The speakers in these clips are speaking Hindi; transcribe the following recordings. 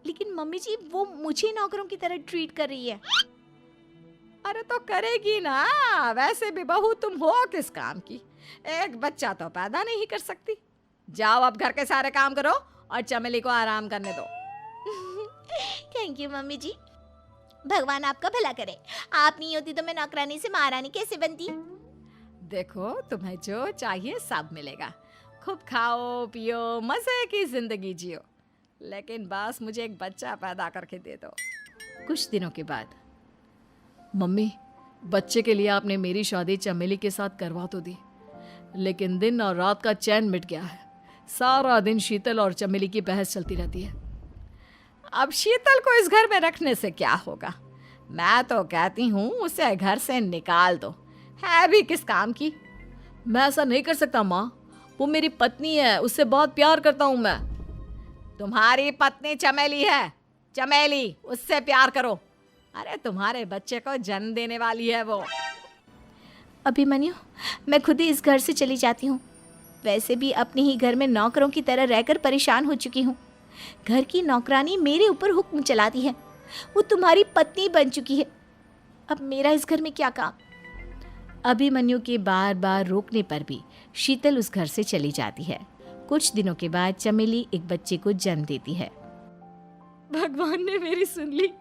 लेकिन मम्मी जी वो मुझे नौकरों की तरह ट्रीट कर रही है। अरे तो करेगी ना, वैसे भी बहू तुम हो किस काम की, एक बच्चा तो पैदा नहीं कर सकती। जाओ अब घर के सारे काम करो और चमेली को आराम करने दो। थैंक यू मम्मी जी, भगवान आपका भला करे। आप नहीं होती तो मैं नौकरानी से महारानी कैसे बनती। देखो तुम्हें जो चाहिए सब मिलेगा, खूब खाओ पियो मजे की जिंदगी जियो, लेकिन बस मुझे एक बच्चा पैदा करके दे दो। कुछ दिनों के बाद, मम्मी बच्चे के लिए आपने मेरी शादी चमेली के साथ करवा तो दी, लेकिन दिन और रात का चैन मिट गया है। सारा दिन शीतल और चमेली की बहस चलती रहती है। अब शीतल को इस घर में रखने से क्या होगा, मैं तो कहती हूँ उसे घर से निकाल दो, है भी किस काम की। मैं ऐसा नहीं कर सकता माँ, वो मेरी पत्नी है, उससे बहुत प्यार करता हूँ मैं। तुम्हारी पत्नी चमेली है, चमेली उससे प्यार करो। अरे तुम्हारे बच्चे को जन्म देने वाली है वो। अभिमन्यु, मैं खुद ही इस घर से चली जाती हूँ। वैसे भी अपने ही घर में नौकरों की तरह रहकर परेशान हो चुकी हूँ। घर की नौकरानी मेरे ऊपर हुक्म चलाती है, वो तुम्हारी पत्नी बन चुकी है। अब मेरा इस घर में क्या काम। अभिमन्यु के बार बार रोकने पर भी शीतल उस घर से चली जाती है। कुछ दिनों के बाद चमेली एक बच्चे को जन्म देती है। भगवान ने मेरी सुन ली,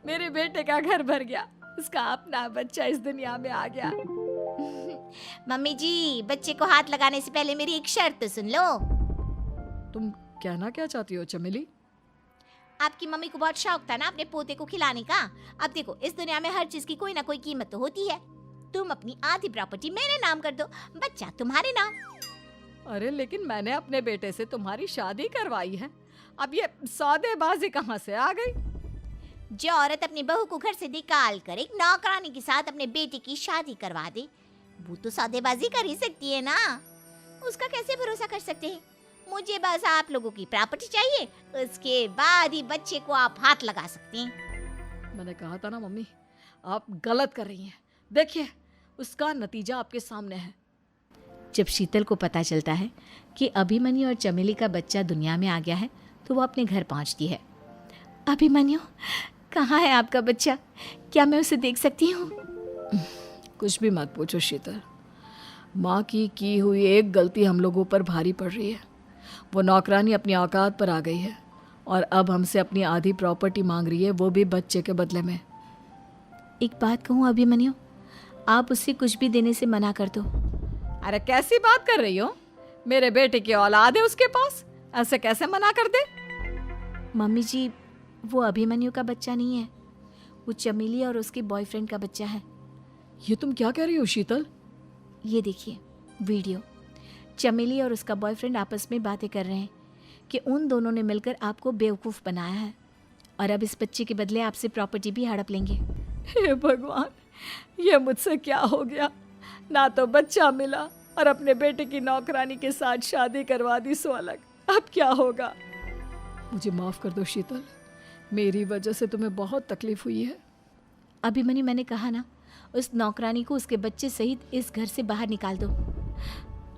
मेरे बेटे का घर भर गया, उसका अपना बच्चा इस दुनिया में आ गया। मम्मी जी, बच्चे को हाथ लगाने से पहले मेरी एक शर्त तो सुन लो। तुम कहना क्या चाहती हो चमेली? आपकी मम्मी को बहुत शौक था ना अपने पोते को खिलाने का। अब देखो, इस दुनिया में हर चीज की कोई ना कोई कीमत तो होती है। तुम अपनी आधी प्रॉपर्टी मेरे नाम कर दो, बच्चा तुम्हारे नाम। अरे लेकिन मैंने अपने बेटे से तुम्हारी शादी करवाई है, अब ये सौदेबाजी कहाँ से आ गई? जो औरत अपनी बहू को घर से निकाल कर एक नौकरानी के साथ अपने बेटे की शादी करवा दे, वो तो सौदेबाजी कर ही सकती है ना। उसका कैसे भरोसा कर सकते हैं। मुझे बस आप लोगों की प्रॉपर्टी चाहिए, उसके बाद ही बच्चे को आप हाथ लगा सकते हैं। मैंने कहा था ना मम्मी, आप गलत कर रही हैं। देखिए उसका नतीजा आपके सामने है। जब शीतल को पता चलता है कि अभिमन्यु और चमेली का बच्चा दुनिया में आ गया है, तो वो अपने घर पहुंचती है। अभिमन्यु, कहाँ है आपका बच्चा? क्या मैं उसे देख सकती हूँ? कुछ भी मत पूछो शीतल, माँ की हुई एक गलती हम लोगों पर भारी पड़ रही है। वो नौकरानी अपनी औकात पर आ गई है और अब हमसे अपनी आधी प्रॉपर्टी मांग रही है, वो भी बच्चे के बदले में। एक बात कहूँ अभिमन्यु, आप उससे कुछ भी देने से मना कर दो। अरे कैसी बात कर रही हो, मेरे बेटे की औलाद है उसके पास, ऐसे कैसे मना कर दे? मम्मी जी, वो अभिमन्यु का बच्चा नहीं है, वो चमेली और उसके बॉयफ्रेंड का बच्चा है। ये तुम क्या कह रही हो शीतल? ये देखिए वीडियो, चमेली और उसका बॉयफ्रेंड आपस में बातें कर रहे हैं कि उन दोनों ने मिलकर आपको बेवकूफ़ बनाया है और अब इस बच्चे के बदले आपसे प्रॉपर्टी भी हड़प लेंगे। हे भगवान, ये मुझसे क्या हो गया, ना तो बच्चा मिला और अपने बेटे की नौकरानी के साथ शादी करवा दी सो अलग। अब क्या होगा? मुझे माफ़ कर दो शीतल, मेरी वजह से तुम्हें बहुत तकलीफ हुई है। अभिमन्यु, मैंने कहा ना, उस नौकरानी को उसके बच्चे सहित इस घर से बाहर निकाल दो।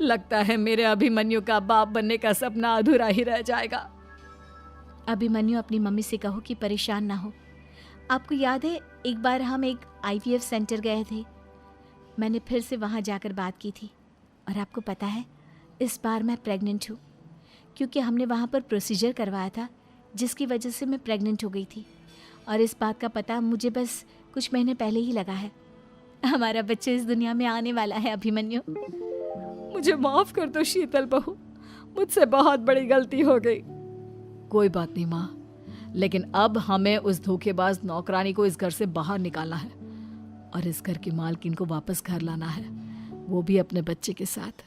लगता है मेरे अभिमन्यु का बाप बनने का सपना अधूरा ही रह जाएगा। अभिमन्यु, अपनी मम्मी से कहो कि परेशान ना हो। आपको याद है एक बार हम एक IVF सेंटर गए थे, मैंने फिर से वहाँ जाकर बात की थी और आपको पता है इस बार मैं प्रेग्नेंट हूँ, क्योंकि हमने वहाँ पर प्रोसीजर करवाया था जिसकी वजह से मैं प्रेग्नेंट हो गई थी और इस बात का पता मुझे बस कुछ महीने पहले ही लगा है। हमारा बच्चा इस दुनिया में आने वाला है अभिमन्यु। मुझे माफ़ कर दो शीतल बहू, मुझसे बहुत बड़ी गलती हो गई। कोई बात नहीं माँ, लेकिन अब हमें उस धोखेबाज नौकरानी को इस घर से बाहर निकालना है और इस घर की मालकिन को वापस घर लाना है, वो भी अपने बच्चे के साथ।